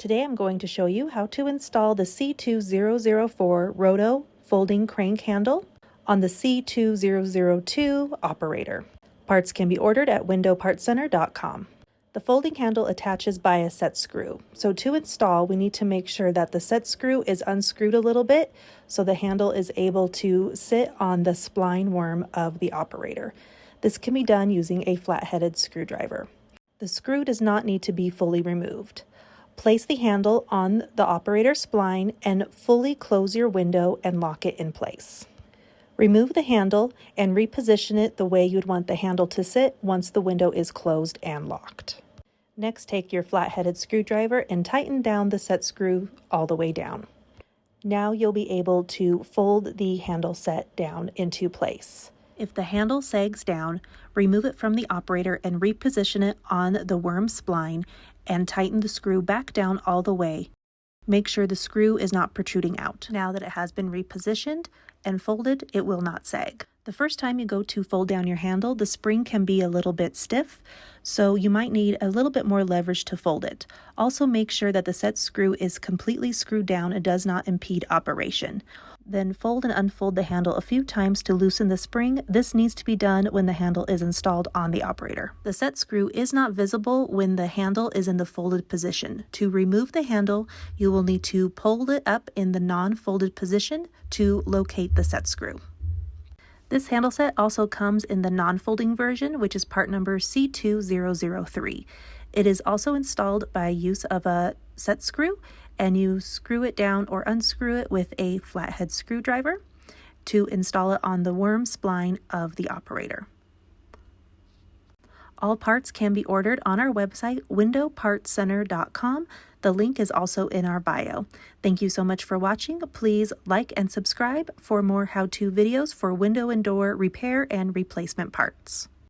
Today I'm going to show you how to install the C2004 Roto folding crank handle on the C2002 operator. Parts can be ordered at windowpartcenter.com. The folding handle attaches by a set screw. So to install, we need to make sure that the set screw is unscrewed a little bit so the handle is able to sit on the spline worm of the operator. This can be done using a flat-headed screwdriver. The screw does not need to be fully removed. Place the handle on the operator spline and fully close your window and lock it in place. Remove the handle and reposition it the way you'd want the handle to sit once the window is closed and locked. Next, take your flat-headed screwdriver and tighten down the set screw all the way down. Now you'll be able to fold the handle set down into place. If the handle sags down, remove it from the operator and reposition it on the worm spline and tighten the screw back down all the way. Make sure the screw is not protruding out. Now that it has been repositioned and folded, it will not sag. The first time you go to fold down your handle, the spring can be a little bit stiff, so you might need a little bit more leverage to fold it. Also make sure that the set screw is completely screwed down and does not impede operation. Then fold and unfold the handle a few times to loosen the spring. This needs to be done when the handle is installed on the operator. The set screw is not visible when the handle is in the folded position. To remove the handle, you will need to pull it up in the non-folded position to locate the set screw. This handle set also comes in the non-folding version, which is part number C2003. It is also installed by use of a set screw, and you screw it down or unscrew it with a flathead screwdriver to install it on the worm spline of the operator. All parts can be ordered on our website, windowpartcenter.com. The link is also in our bio. Thank you so much for watching. Please like and subscribe for more how-to videos for window and door repair and replacement parts.